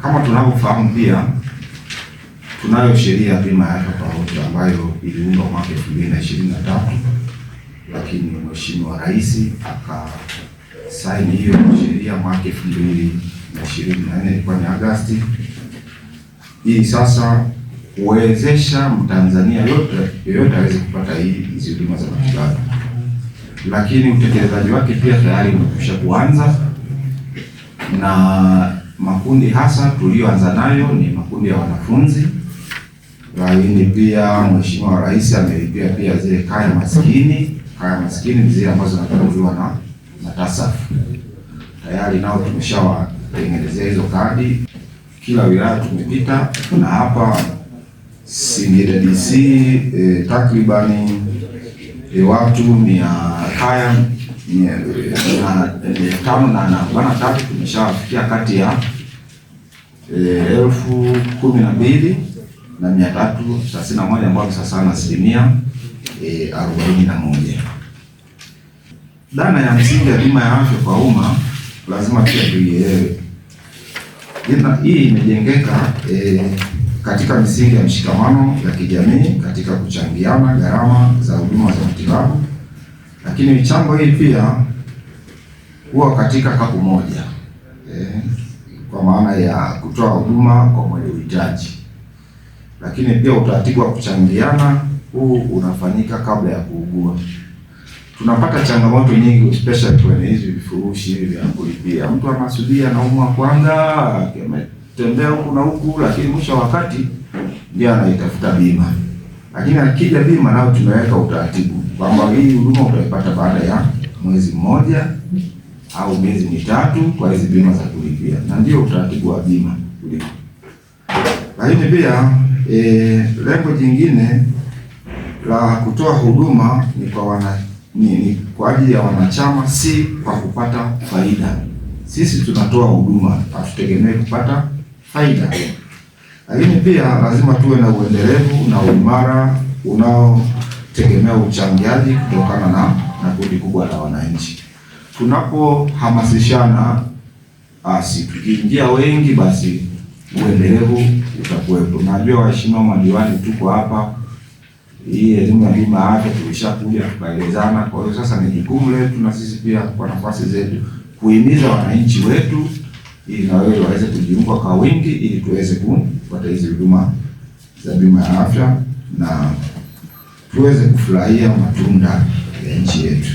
Kama tunavyofahamu pia tunayo sheria ya bima ya afya kwa wote ambayo iliundwa mwaka 2023, lakini Mheshimiwa Rais akasaini hiyo sheria mwaka 2024, ilikuwa ni Agosti. Hii sasa kuwezesha Mtanzania yoyote aweze kupata hizi huduma za matibabu, lakini utekelezaji wake pia tayari umekwisha kuanza, na makundi hasa tulioanza nayo ni makundi ya wanafunzi, lakini pia Mheshimiwa Rais amelipia pia zile kaya maskini. Kaya maskini ni zile ambazo zinatolewa na TASAF. Tayari nao tumeshawatengenezea hizo kadi, kila wilaya tumepita, na hapa Singida DC takribani watu kaya 543 tumeshawafikia kati ya 12,331 ambao sasa na 41%. Dhana ya msingi ya bima ya afya kwa umma lazima pia tuielewe. Hii imejengeka katika misingi ya mshikamano ya kijamii katika kuchangiana gharama za huduma za matibabu, lakini michango hii pia huwa katika kapu moja, kwa maana ya kutoa huduma kwa mwenye uhitaji, lakini pia utaratibu wa kuchangiana huu unafanyika kabla ya kuugua. Tunapata changamoto nyingi especially kwenye hizi vifurushi hivi vya kulipia. Mtu anasudia anaumwa kwanza, ametembea huku na huku, lakini mwisho wakati ndio anaitafuta bima. Lakini akija bima nao tumeweka utaratibu kwamba hii huduma utaipata baada ya mwezi mmoja au miezi mitatu kwa hizi bima za kulipia, na ndio utaratibu wa bima kulipa. Lakini pia lengo jingine la kutoa huduma ni kwa ajili ya wanachama, si kwa kupata faida. Sisi tunatoa huduma, hatutegemei kupata faida. Lakini pia lazima tuwe na uendelevu na uimara unaotegemea uchangiaji kutokana na kundi kubwa la wananchi. Tunapohamasishana, tukiingia wengi, basi uendelevu utakuwepo. Najua waheshimiwa madiwani tuko hapa, hii elimu ya bima ya afya tulishakuja tukaelezana. Kwa hiyo sasa ni jukumu letu na sisi pia kwa nafasi zetu kuhimiza wananchi wetu ili na wao waweze kujiunga kwa wingi ili tuweze kupata hizi huduma za bima ya afya na tuweze kufurahia matunda ya nchi yetu.